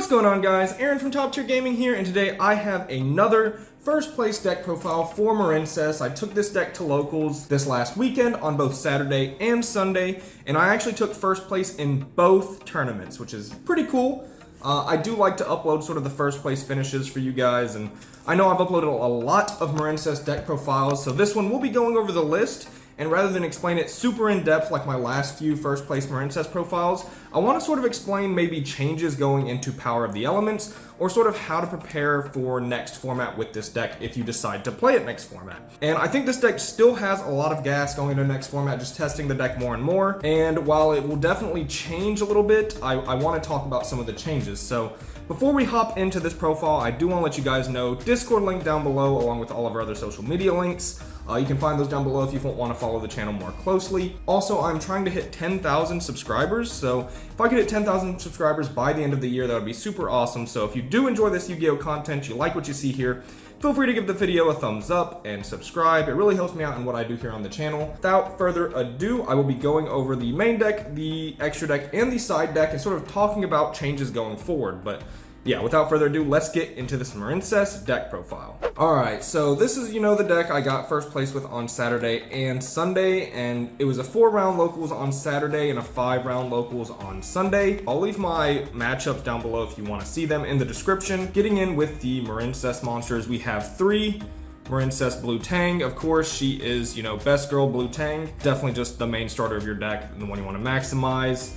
What's going on, guys? Aaron from Top Tier Gaming here, and today I have another first place deck profile for Marincess. I took this deck to locals this last weekend on both Saturday and Sunday, and I actually took first place in both tournaments, which is pretty cool. I do like to upload sort of the first place finishes for you guys, and I know I've uploaded a lot of Marincess deck profiles, so this one we'll be going over the list. And rather than explain it super in depth like my last few first place Marincess profiles, I want to sort of explain maybe changes going into Power of the Elements, or sort of how to prepare for next format with this deck if you decide to play it next format. And I think this deck still has a lot of gas going into next format, just testing the deck more and more. And while it will definitely change a little bit, I want to talk about some of the changes. So before we hop into this profile, I do want to let you guys know Discord link down below along with all of our other social media links. You can find those down below if you want to follow the channel more closely. Also, I'm trying to hit 10,000 subscribers, so if I could hit 10,000 subscribers by the end of the year, that would be super awesome. So if you do enjoy this Yu-Gi-Oh content, you like what you see here, feel free to give the video a thumbs up and subscribe. It really helps me out in what I do here on the channel. Without further ado, I will be going over the main deck, the extra deck, and the side deck, and sort of talking about changes going forward. But yeah, without further ado, let's get into this Marincess deck profile. Alright, so this is, the deck I got first place with on Saturday and Sunday, and it was a 4-round locals on Saturday and a 5-round locals on Sunday. I'll leave my matchups down below if you want to see them in the description. Getting in with the Marincess monsters, we have 3 Marincess Blue Tang. Of course, she is, best girl Blue Tang. Definitely just the main starter of your deck, and the one you want to maximize.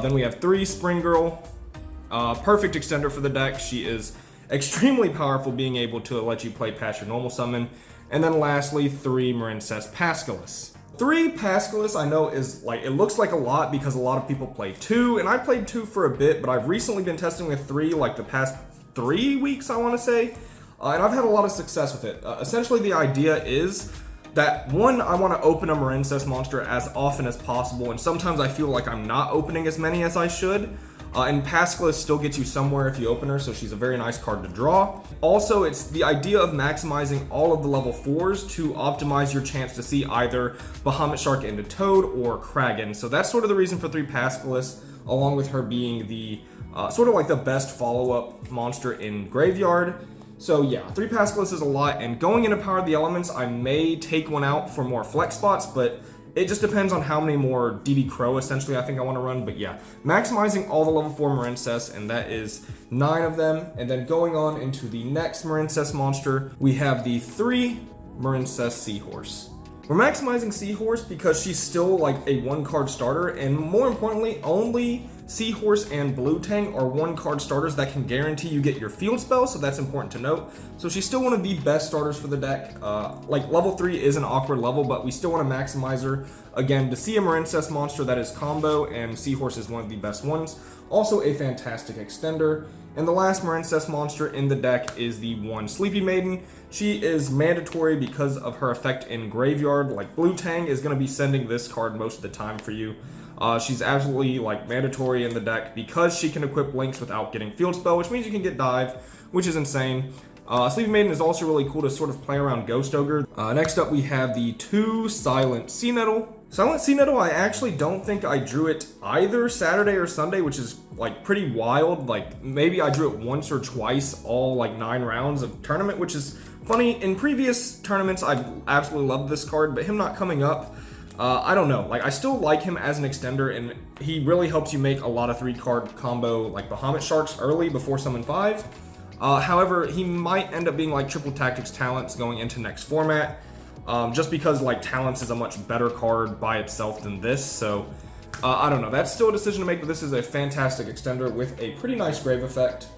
Then we have 3 Spring Girl. Perfect extender for the deck. She is extremely powerful, being able to let you play past your normal summon. And then lastly, 3 Marincess Pascalis. 3 Pascalis I know is it looks like a lot because a lot of people play 2, and I played 2 for a bit, but I've recently been testing with 3 the past 3 weeks, I want to say, and I've had a lot of success with it. Essentially, the idea is that, one, I want to open a Marincess monster as often as possible, and sometimes I feel like I'm not opening as many as I should. And Pascalis still gets you somewhere if you open her, so she's a very nice card to draw. Also, it's the idea of maximizing all of the level 4s to optimize your chance to see either Bahamut Shark into Toad or Kraken. So that's sort of the reason for 3 Pascalis, along with her being the sort of like the best follow-up monster in Graveyard. So yeah, 3 Pascalis is a lot, and going into Power of the Elements, I may take one out for more flex spots, but it just depends on how many more DD Crow, essentially, I think I want to run. But yeah, maximizing all the level 4 Marincess, and that is 9 of them. And then going on into the next Marincess monster, we have the 3 Marincess Seahorse. We're maximizing Seahorse because she's still like a 1-card starter, and more importantly, only Seahorse and Blue Tang are 1-card starters that can guarantee you get your field spell, so that's important to note. So she's still one of the best starters for the deck. Level 3 is an awkward level, but we still want to maximize her. Again, to see a Marincess monster that is combo, and Seahorse is one of the best ones. Also a fantastic extender. And the last Marincess monster in the deck is the 1 Sleepy Maiden. She is mandatory because of her effect in Graveyard. Blue Tang is going to be sending this card most of the time for you. She's absolutely mandatory in the deck because she can equip links without getting field spell, which means you can get dive, which is insane. Sleepy Maiden is also really cool to sort of play around Ghost Ogre. Next up we have the 2 Silent Sea Nettle. Silent Sea Nettle, I actually don't think I drew it either Saturday or Sunday, which is pretty wild. Maybe I drew it once or twice all 9 rounds of tournament, which is funny. In previous tournaments I've absolutely loved this card, but him not coming up, I don't know. I still like him as an extender, and he really helps you make a lot of 3-card combo Bahamut Sharks early before Summon 5. However, he might end up being Triple Tactics Talents going into next format. Just because Talents is a much better card by itself than this, so I don't know. That's still a decision to make, but this is a fantastic extender with a pretty nice grave effect.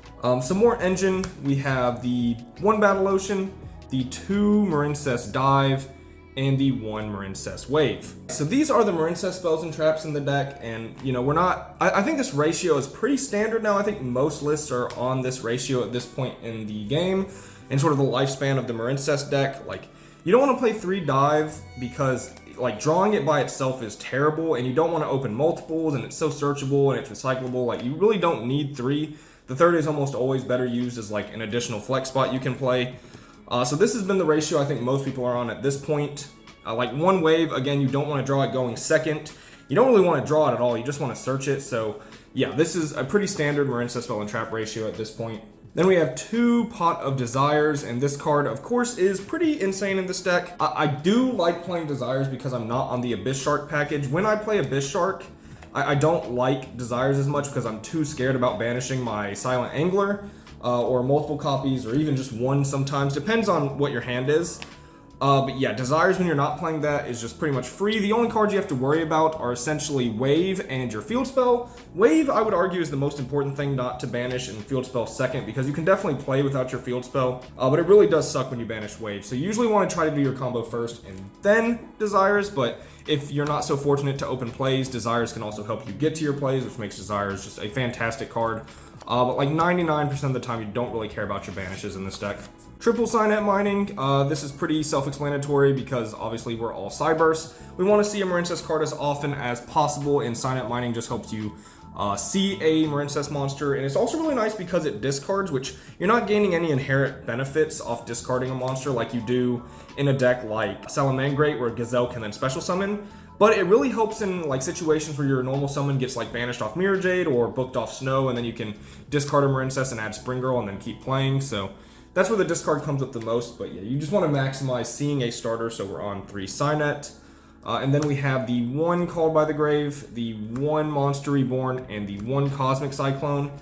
Some more engine, we have the 1 Battle Ocean, the 2 Marincess Dive, and the 1 Marincess Wave. So these are the Marincess spells and traps in the deck, and we're not, I think this ratio is pretty standard now. I think most lists are on this ratio at this point in the game, and sort of the lifespan of the Marincess deck. You don't want to play 3 dive because drawing it by itself is terrible, and you don't want to open multiples, and it's so searchable and it's recyclable. You really don't need 3. The 3rd is almost always better used as an additional flex spot you can play. So this has been the ratio I think most people are on at this point. 1 wave, again, you don't want to draw it going second. You don't really want to draw it at all, you just want to search it. So yeah, this is a pretty standard Marincess Spell and Trap ratio at this point. Then we have 2 Pot of Desires, and this card, of course, is pretty insane in this deck. I do like playing Desires because I'm not on the Abyss Shark package. When I play Abyss Shark, I don't like Desires as much because I'm too scared about banishing my Silent Angler, or multiple copies, or even just one sometimes. Depends on what your hand is. But yeah, Desires when you're not playing that is just pretty much free. The only cards you have to worry about are essentially Wave and your Field Spell. Wave, I would argue, is the most important thing not to banish, and Field Spell second, because you can definitely play without your Field Spell, but it really does suck when you banish Wave. So you usually want to try to do your combo first and then Desires, but if you're not so fortunate to open plays, Desires can also help you get to your plays, which makes Desires just a fantastic card. But like 99% of the time, you don't really care about your banishes in this deck. Triple Signet Mining, this is pretty self-explanatory because obviously we're all Cybursts. We want to see a Marincess card as often as possible, and Signet Mining just helps you see a Marincess monster, and it's also really nice because it discards, which you're not gaining any inherent benefits off discarding a monster like you do in a deck like Salamangreat, where Gazelle can then special summon. But it really helps in like situations where your normal summon gets like banished off Mirror Jade or booked off Snow, and then you can discard a Marincess and add Spring Girl and then keep playing. So that's where the discard comes up the most. But yeah, you just want to maximize seeing a starter, so we're on 3 Signet. And then we have the 1 Called by the Grave, the 1 Monster Reborn, and the 1 Cosmic Cyclone.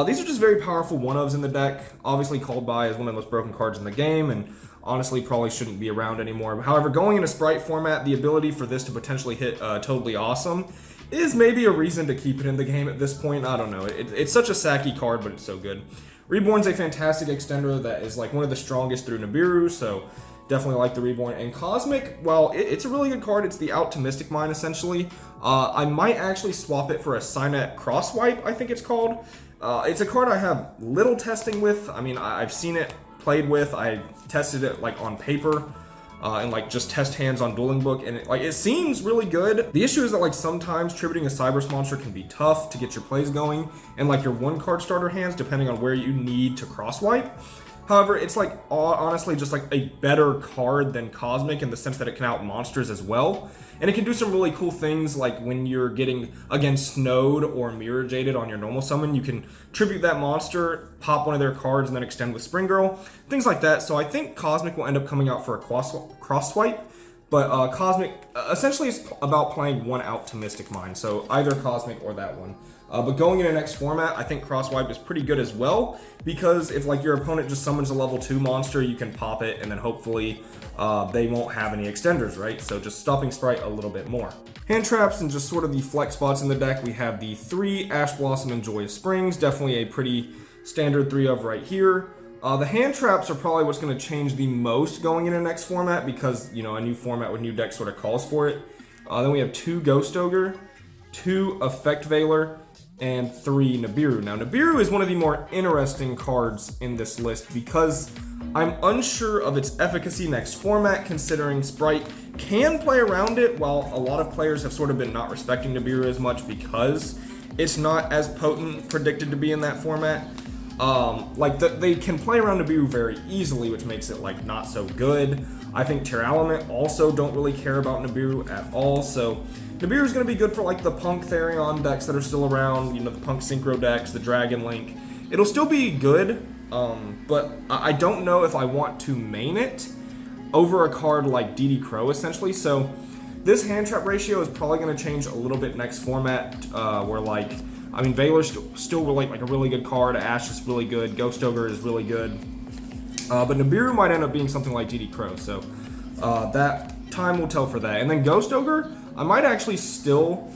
These are just very powerful 1-ofs in the deck. Obviously, Called by is one of the most broken cards in the game, and honestly probably shouldn't be around anymore. However, going in a Sprite format, the ability for this to potentially hit Totally Awesome is maybe a reason to keep it in the game at this point. I don't know. It's such a sacky card, but it's so good. Reborn's a fantastic extender that is like one of the strongest through Nibiru, so definitely like the Reborn. And Cosmic, well, it's a really good card. It's the out to Mystic Mine, essentially. I might actually swap it for a Signet Crosswipe, I think it's called. It's a card I have little testing with. I mean, I've seen it played with. I tested it like on paper and like just test hands on Dueling Book, and it seems really good. The issue is that like sometimes tributing a Cyberse monster can be tough to get your plays going, and like your 1-card starter hands, depending on where you need to crosswipe. However, it's like honestly just like a better card than Cosmic in the sense that it can out monsters as well. And it can do some really cool things, like when you're getting, again, snowed or mirror jaded on your normal summon, you can tribute that monster, pop one of their cards, and then extend with Spring Girl, things like that. So I think Cosmic will end up coming out for a cross swipe, but Cosmic essentially is about playing 1 out to Mystic Mine, so either Cosmic or that one. But going into next format, I think Crosswipe is pretty good as well, because if like your opponent just summons a level 2 monster, you can pop it, and then hopefully they won't have any extenders, right? So just stopping Sprite a little bit more. Hand traps and just sort of the flex spots in the deck, we have the 3 Ash Blossom and Joyous Springs, definitely a pretty standard 3 of right here. The hand traps are probably what's going to change the most going into next format, because, you know, a new format with new deck sort of calls for it. Then we have 2 Ghost Ogre, 2 Effect Veiler, and 3 Nibiru. Now, Nibiru is one of the more interesting cards in this list because I'm unsure of its efficacy next format, considering Sprite can play around it, while a lot of players have sort of been not respecting Nibiru as much because it's not as potent predicted to be in that format. They can play around Nibiru very easily, which makes it like not so good. I think Tearlament also don't really care about Nibiru at all, so Nibiru is going to be good for like the Punk Therion decks that are still around, you know, the Punk Synchro decks, the Dragon Link. It'll still be good, but I don't know if I want to main it over a card like DD Crow, essentially. So this hand trap ratio is probably going to change a little bit next format, where like, I mean, Veiler's still like a really good card, Ash is really good, Ghost Ogre is really good, but Nibiru might end up being something like DD Crow, so that time will tell for that. And then Ghost Ogre, I might actually still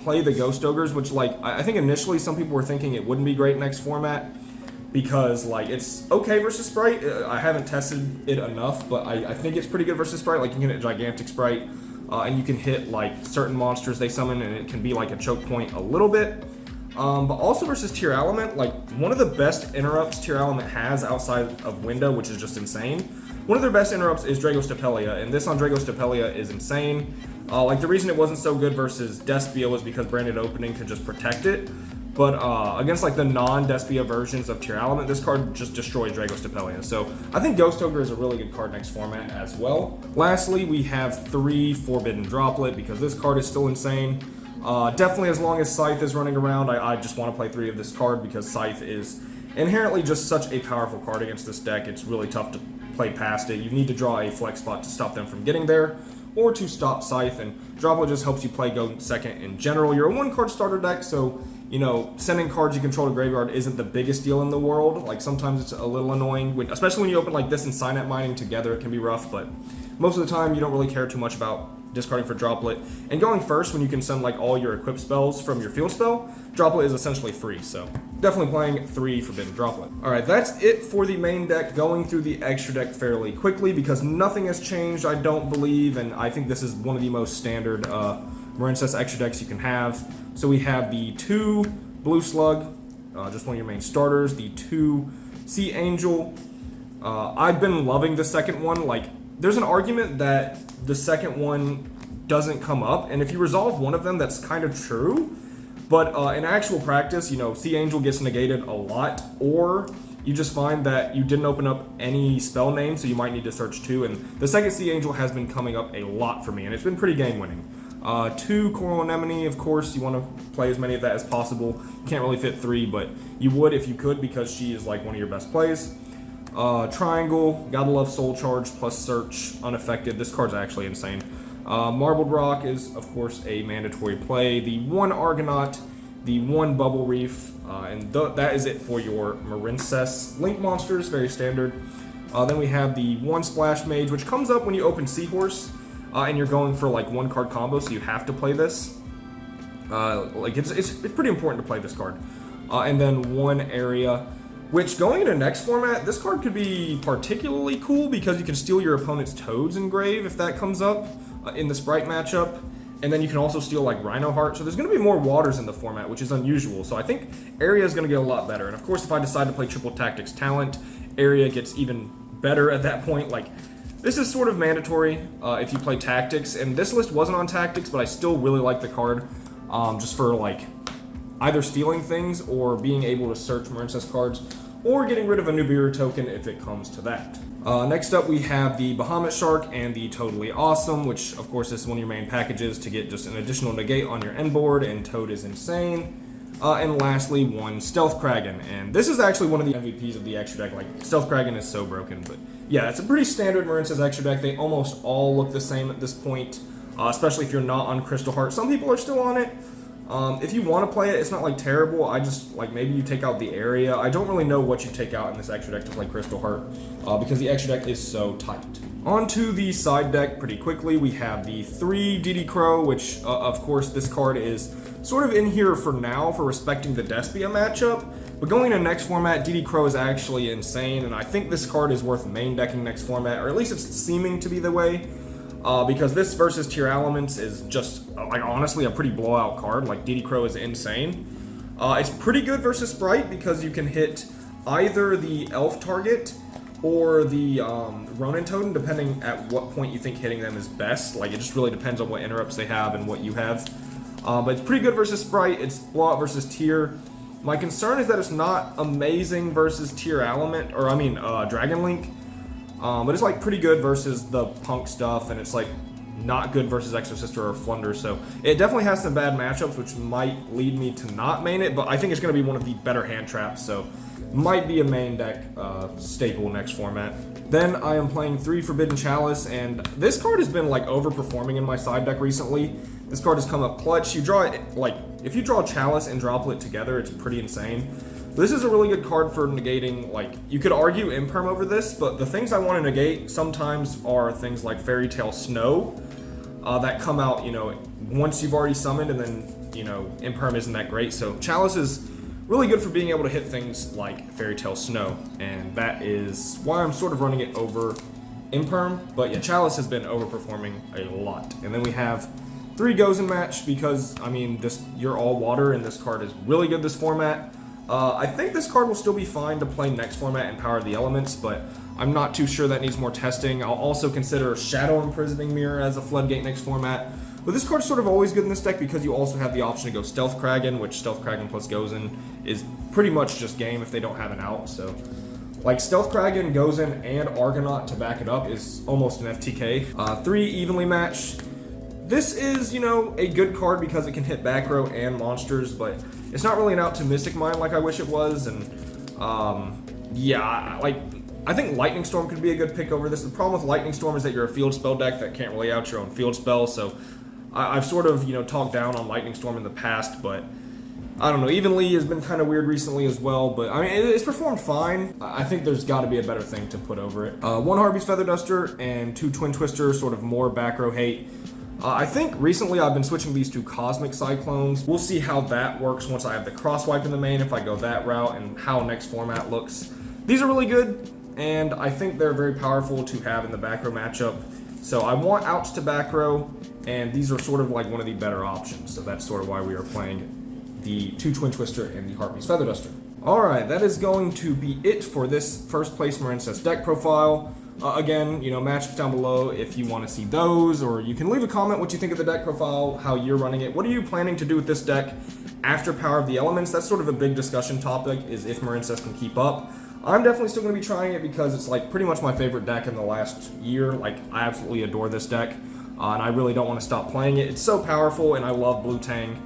play the Ghost Ogres, which like I think initially some people were thinking it wouldn't be great next format because like it's okay versus Sprite. I haven't tested it enough, but I think it's pretty good versus Sprite. Like you can hit Gigantic Sprite, and you can hit like certain monsters they summon, and it can be like a choke point a little bit. But also versus Tearlament, like one of the best interrupts Tearlament has outside of Window, which is just insane. One of their best interrupts is Dragostapelia, and this on Dragostapelia is insane. Like the reason it wasn't so good versus Despia was because Branded Opening could just protect it. But against like the non-Despia versions of Tearlament, this card just destroys Dragostapelia. So I think Ghost Ogre is a really good card next format as well. Lastly, we have 3 Forbidden Droplet, because this card is still insane. Definitely as long as Scythe is running around, I just want to play 3 of this card because Scythe is inherently just such a powerful card against this deck. It's really tough to play past it. You need to draw a flex spot to stop them from getting there, or to stop Scythe, and Droplet just helps you go second in general. You're a 1-card starter deck, so, you know, sending cards you control to graveyard isn't the biggest deal in the world. Like, sometimes it's a little annoying, especially when you open like this and Signet Mining together, it can be rough, but most of the time you don't really care too much about discarding for Droplet. And going first when you can send like all your equipped spells from your field spell, Droplet is essentially free, so definitely playing 3 Forbidden Droplet. Alright, that's it for the main deck. Going through the extra deck fairly quickly because nothing has changed, I don't believe, and I think this is one of the most standard Marincess extra decks you can have. So we have the 2 Blue Slug, just one of your main starters, the 2 Sea Angel. I've been loving the second one. Like, there's an argument that the second one doesn't come up, and if you resolve one of them, that's kind of true. But in actual practice, you know, Sea Angel gets negated a lot, or you just find that you didn't open up any spell names, so you might need to search 2, and the second Sea Angel has been coming up a lot for me, and it's been pretty game-winning. 2 Coral Anemone, of course, you want to play as many of that as possible. You can't really fit 3, but you would if you could because she is like one of your best plays. Triangle, gotta love Soul Charge plus Search, unaffected. This card's actually insane. Marbled Rock is, of course, a mandatory play. The 1 Argonaut, the 1 Bubble Reef, and that is it for your Marincess Link monsters, very standard. Then we have the 1 Splash Mage, which comes up when you open Seahorse, and you're going for like 1-card combo, so you have to play this. Like it's pretty important to play this card. And then 1 Area, which going into next format, this card could be particularly cool because you can steal your opponent's Toads Engrave if that comes up in the Sprite matchup. And then you can also steal like Rhino Heart. So there's going to be more waters in the format, which is unusual. So I think Area is going to get a lot better. And of course, if I decide to play Triple Tactics Talent, Area gets even better at that point. Like, this is sort of mandatory if you play Tactics. And this list wasn't on Tactics, but I still really like the card just for like either stealing things or being able to search Marincess cards or getting rid of a Nibiru token if it comes to that. Next up we have the Bahamut Shark and the Totally Awesome, which of course is one of your main packages to get just an additional negate on your end board, and Toad is insane. And lastly, 1 Stealth Kraken, and this is actually one of the MVPs of the extra deck. Like, Stealth Kraken is so broken, but yeah, it's a pretty standard Marincess extra deck. They almost all look the same at this point, especially if you're not on Crystal Heart. Some people are still on it. If you want to play it, it's not like terrible. I just like maybe you take out the Area. I don't really know what you take out in this extra deck to play Crystal Heart because the extra deck is so tight. On to the side deck pretty quickly. We have the 3 DD Crow, which of course this card is sort of in here for now for respecting the Despia matchup. But going into next format, DD Crow is actually insane, and I think this card is worth main decking next format, or at least it's seeming to be the way. Because this versus Tier Elements is just, like, honestly a pretty blowout card. Like, DD Crow is insane. It's pretty good versus Sprite because you can hit either the Elf target or the Ronin Totem, depending at what point you think hitting them is best. Like, it just really depends on what interrupts they have and what you have. But it's pretty good versus Sprite. It's blowout versus Tier. My concern is that it's not amazing versus Tier Element, or I mean Dragon Link. But it's like pretty good versus the Punk stuff, and it's like not good versus Exorcister or Flunder, so it definitely has some bad matchups, which might lead me to not main it, but I think it's going to be one of the better hand traps, so might be a main deck staple next format. Then I am playing 3 Forbidden Chalice, and this card has been like overperforming in my side deck recently. This card has come up clutch. You draw it, like, if you draw Chalice and Droplet together, it's pretty insane. This is a really good card for negating, like, you could argue Imperm over this, but the things I want to negate sometimes are things like Fairy Tale Snow that come out, you know, once you've already summoned, and then, you know, Imperm isn't that great. So Chalice is really good for being able to hit things like Fairy Tale Snow, and that is why I'm sort of running it over Imperm. But yeah, Chalice has been overperforming a lot. And then we have 3 Gozen Match because, I mean, you're all water, and this card is really good this format. I think this card will still be fine to play next format in Power of the Elements, but I'm not too sure that needs more testing. I'll also consider Shadow Imprisoning Mirror as a floodgate next format. But this card's sort of always good in this deck because you also have the option to go Stealth Kraken, which Stealth Kraken plus Gozen is pretty much just game if they don't have an out. So, like, Stealth Kraken, Gozen, and Argonaut to back it up is almost an FTK. 3 Evenly Matched. This is, you know, a good card because it can hit back row and monsters, but it's not really an out to Mystic Mine like I wish it was, and yeah, I think Lightning Storm could be a good pick over this. The problem with Lightning Storm is that you're a field spell deck that can't really out your own field spell, so I've sort of, you know, talked down on Lightning Storm in the past, but I don't know. Even Lee has been kind of weird recently as well, but I mean, it's performed fine. I think there's got to be a better thing to put over it. 1 Harvey's Feather Duster and 2 Twin Twister, sort of more back row hate. I think recently I've been switching these to Cosmic Cyclones. We'll see how that works once I have the Crosswipe in the main, if I go that route, and how next format looks. These are really good, and I think they're very powerful to have in the back row matchup. So I want outs to back row, and these are sort of like one of the better options. So that's sort of why we are playing the 2 Twin Twister and the Harpy's Feather Duster. Alright, that is going to be it for this first place Marincess deck profile. Again, you know, matchups down below if you want to see those, or you can leave a comment what you think of the deck profile, how you're running it. What are you planning to do with this deck after Power of the Elements? That's sort of a big discussion topic, is if Marincess can keep up. I'm definitely still going to be trying it because it's like pretty much my favorite deck in the last year. Like, I absolutely adore this deck, and I really don't want to stop playing it. It's so powerful, and I love Blue Tang.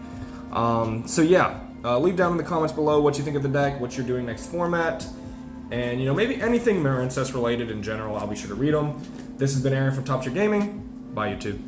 So yeah, leave down in the comments below what you think of the deck, what you're doing next format, and, you know, maybe anything Marincess related in general. I'll be sure to read them. This has been Aaron from Top Tier Gaming. Bye, YouTube.